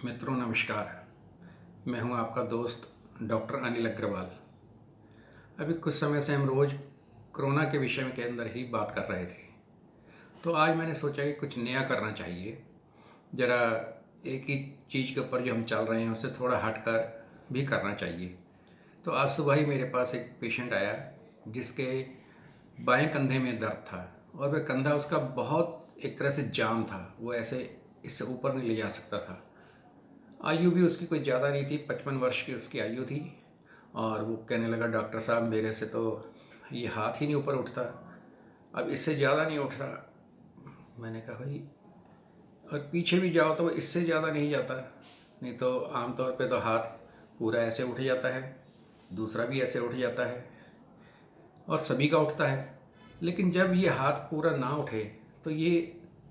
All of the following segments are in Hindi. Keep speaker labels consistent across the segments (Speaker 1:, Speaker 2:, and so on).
Speaker 1: मित्रों नमस्कार। मैं हूं आपका दोस्त डॉक्टर अनिल अग्रवाल। अभी कुछ समय से हम रोज़ कोरोना के विषय के अंदर ही बात कर रहे थे, तो आज मैंने सोचा कि कुछ नया करना चाहिए। ज़रा एक ही चीज़ के ऊपर जो हम चल रहे हैं उससे थोड़ा हटकर भी करना चाहिए। तो आज सुबह ही मेरे पास एक पेशेंट आया जिसके बाएं कंधे में दर्द था और वह कंधा उसका बहुत एक तरह से जाम था, वो ऐसे इससे ऊपर नहीं ले जा सकता था। आयु भी उसकी कोई ज़्यादा नहीं थी, 55 वर्ष की उसकी आयु थी। और वो कहने लगा, डॉक्टर साहब मेरे से तो ये हाथ ही नहीं ऊपर उठता, अब इससे ज़्यादा नहीं उठ रहा। मैंने कहा भाई, और पीछे भी जाओ तो वो इससे ज़्यादा नहीं जाता, नहीं तो आमतौर पे तो हाथ पूरा ऐसे उठ जाता है, दूसरा भी ऐसे उठ जाता है और सभी का उठता है। लेकिन जब ये हाथ पूरा ना उठे तो ये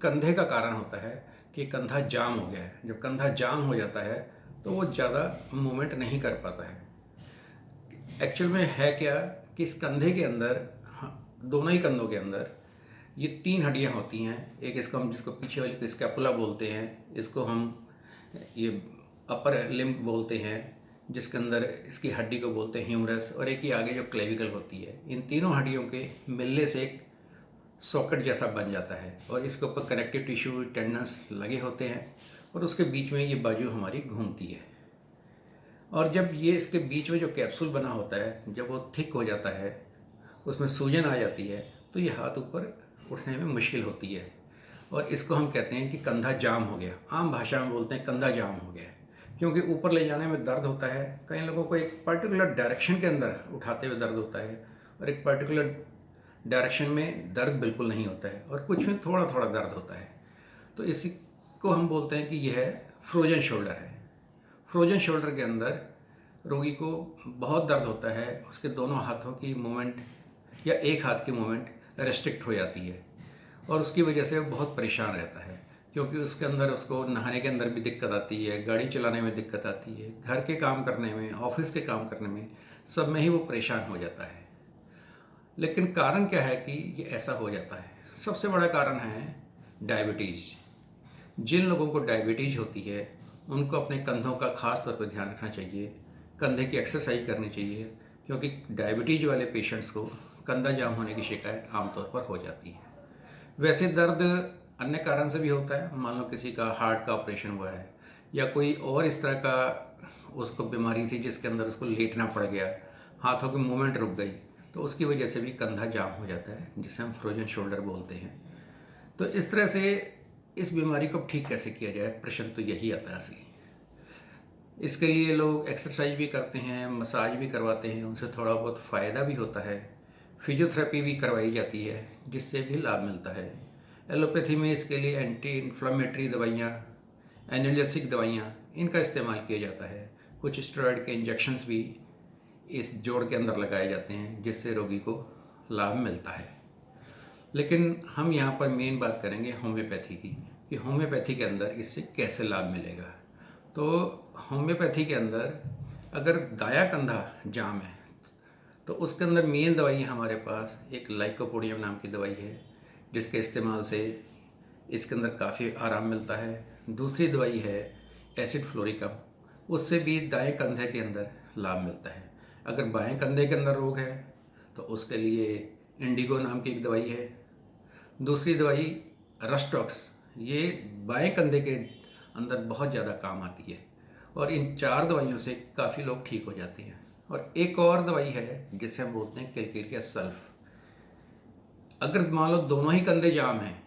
Speaker 1: कंधे का कारण होता है कि कंधा जाम हो गया है। जब कंधा जाम हो जाता है तो वो ज़्यादा मूवमेंट नहीं कर पाता है। एक्चुअल में है क्या कि इस कंधे के अंदर, दोनों ही कंधों के अंदर ये 3 हड्डियाँ होती हैं। एक इसको हम जिसको पीछे वाली को स्कैपुला बोलते हैं, इसको हम ये अपर लिम्ब बोलते हैं, जिसके अंदर इसकी हड्डी को बोलते हैं ह्यूमरस, और एक ही आगे जो क्लेविकल होती है। इन तीनों हड्डियों के मिलने से एक सॉकेट जैसा बन जाता है और इसके ऊपर कनेक्टिव टिश्यू टेंडन्स लगे होते हैं और उसके बीच में ये बाजू हमारी घूमती है। और जब ये इसके बीच में जो कैप्सूल बना होता है, जब वो थिक हो जाता है, उसमें सूजन आ जाती है, तो ये हाथ ऊपर उठने में मुश्किल होती है और इसको हम कहते हैं कि कंधा जाम हो गया। आम भाषा में बोलते हैं कंधा जाम हो गया, क्योंकि ऊपर ले जाने में दर्द होता है। कई लोगों को एक पर्टिकुलर डायरेक्शन के अंदर उठाते हुए दर्द होता है और एक पर्टिकुलर डायरेक्शन में दर्द बिल्कुल नहीं होता है और कुछ में थोड़ा थोड़ा दर्द होता है। तो इसी को हम बोलते हैं कि यह फ्रोजन शोल्डर है। फ्रोजन शोल्डर के अंदर रोगी को बहुत दर्द होता है, उसके दोनों हाथों की मूवमेंट या एक हाथ की मूवमेंट रेस्ट्रिक्ट हो जाती है और उसकी वजह से वो बहुत परेशान रहता है, क्योंकि उसके अंदर उसको नहाने के अंदर भी दिक्कत आती है, गाड़ी चलाने में दिक्कत आती है, घर के काम करने में, ऑफिस के काम करने में, सब में ही वो परेशान हो जाता है। लेकिन कारण क्या है कि ये ऐसा हो जाता है? सबसे बड़ा कारण है डायबिटीज़। जिन लोगों को डायबिटीज़ होती है उनको अपने कंधों का खास तौर पर ध्यान रखना चाहिए, कंधे की एक्सरसाइज करनी चाहिए, क्योंकि डायबिटीज़ वाले पेशेंट्स को कंधा जाम होने की शिकायत आमतौर पर हो जाती है। वैसे दर्द अन्य कारण से भी होता है, मान लो किसी का हार्ट का ऑपरेशन हुआ है या कोई और इस तरह का उसको बीमारी थी जिसके अंदर उसको लेटना पड़ गया, हाथों की मूवमेंट रुक गई, तो उसकी वजह से भी कंधा जाम हो जाता है, जिसे हम फ्रोजन शोल्डर बोलते हैं। तो इस तरह से इस बीमारी को ठीक कैसे किया जाए, प्रश्न तो यही आता है असली। इसके लिए लोग एक्सरसाइज भी करते हैं, मसाज भी करवाते हैं, उनसे थोड़ा बहुत फ़ायदा भी होता है। फिजियोथेरेपी भी करवाई जाती है, जिससे भी लाभ मिलता है। एलोपैथी में इसके लिए एंटी इन्फ्लामेटरी दवाइयाँ, एनाल्जेसिक दवाइयाँ, इनका इस्तेमाल किया जाता है। कुछ स्टेरॉयड के इंजेक्शन्स भी इस जोड़ के अंदर लगाए जाते हैं, जिससे रोगी को लाभ मिलता है। लेकिन हम यहाँ पर मेन बात करेंगे होम्योपैथी की, कि होम्योपैथी के अंदर इससे कैसे लाभ मिलेगा। तो होम्योपैथी के अंदर अगर दायां कंधा जाम है तो उसके अंदर मेन दवाई हमारे पास एक लाइकोपोडियम नाम की दवाई है, जिसके इस्तेमाल से इसके अंदर काफ़ी आराम मिलता है। दूसरी दवाई है एसिड फ्लोरिकम, उससे भी दाएं कंधे के अंदर लाभ मिलता है। अगर बाएं कंधे के अंदर रोग है तो उसके लिए इंडिगो नाम की एक दवाई है। दूसरी दवाई रस्टॉक्स, ये बाएं कंधे के अंदर बहुत ज़्यादा काम आती है और इन 4 दवाइयों से काफ़ी लोग ठीक हो जाते हैं। और एक और दवाई है जिसे हम बोलते हैं कैलकेरिया सल्फ। अगर मान लो दोनों ही कंधे जाम हैं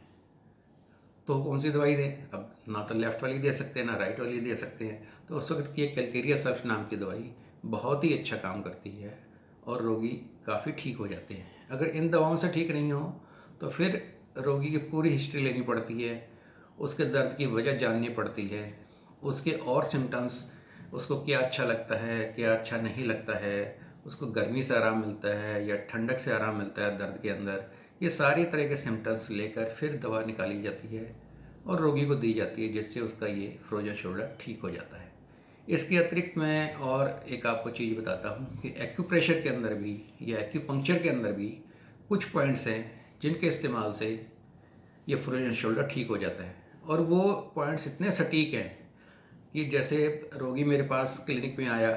Speaker 1: तो कौन सी दवाई दें? अब ना तो लेफ़्ट वाली दे सकते हैं ना राइट वाली दे सकते हैं, तो उस वक्त की ये कैलकेरिया सल्फ नाम की दवाई बहुत ही अच्छा काम करती है और रोगी काफ़ी ठीक हो जाते हैं। अगर इन दवाओं से ठीक नहीं हो तो फिर रोगी की पूरी हिस्ट्री लेनी पड़ती है, उसके दर्द की वजह जाननी पड़ती है, उसके और सिम्टम्स, उसको क्या अच्छा लगता है, क्या अच्छा नहीं लगता है, उसको गर्मी से आराम मिलता है या ठंडक से आराम मिलता है दर्द के अंदर, ये सारी तरह के सिम्टम्स लेकर फिर दवा निकाली जाती है और रोगी को दी जाती है, जिससे उसका ये फ्रोजन शोल्डर ठीक हो जाता है। इसके अतिरिक्त मैं और एक आपको चीज़ बताता हूँ कि एक्यूप्रेशर के अंदर भी या एक्यूपंक्चर के अंदर भी कुछ पॉइंट्स हैं जिनके इस्तेमाल से ये फ्रोजन शोल्डर ठीक हो जाता है। और वो पॉइंट्स इतने सटीक हैं कि जैसे रोगी मेरे पास क्लिनिक में आया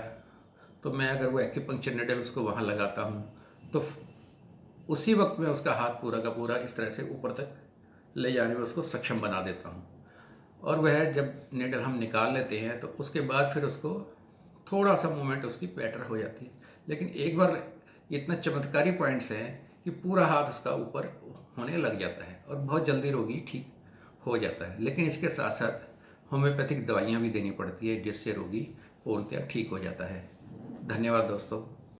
Speaker 1: तो मैं अगर वो एक्यूपंक्चर निडल उसको वहाँ लगाता हूँ तो उसी वक्त में उसका हाथ पूरा का पूरा इस तरह से ऊपर तक ले जाने में उसको सक्षम बना देता हूँ। और वह जब निडल हम निकाल लेते हैं तो उसके बाद फिर उसको थोड़ा सा मूवमेंट उसकी बेटर हो जाती है, लेकिन एक बार इतना चमत्कारी पॉइंट्स हैं कि पूरा हाथ उसका ऊपर होने लग जाता है और बहुत जल्दी रोगी ठीक हो जाता है। लेकिन इसके साथ साथ होम्योपैथिक दवाइयाँ भी देनी पड़ती है जिससे रोगी पूर्णतः ठीक हो जाता है। धन्यवाद दोस्तों।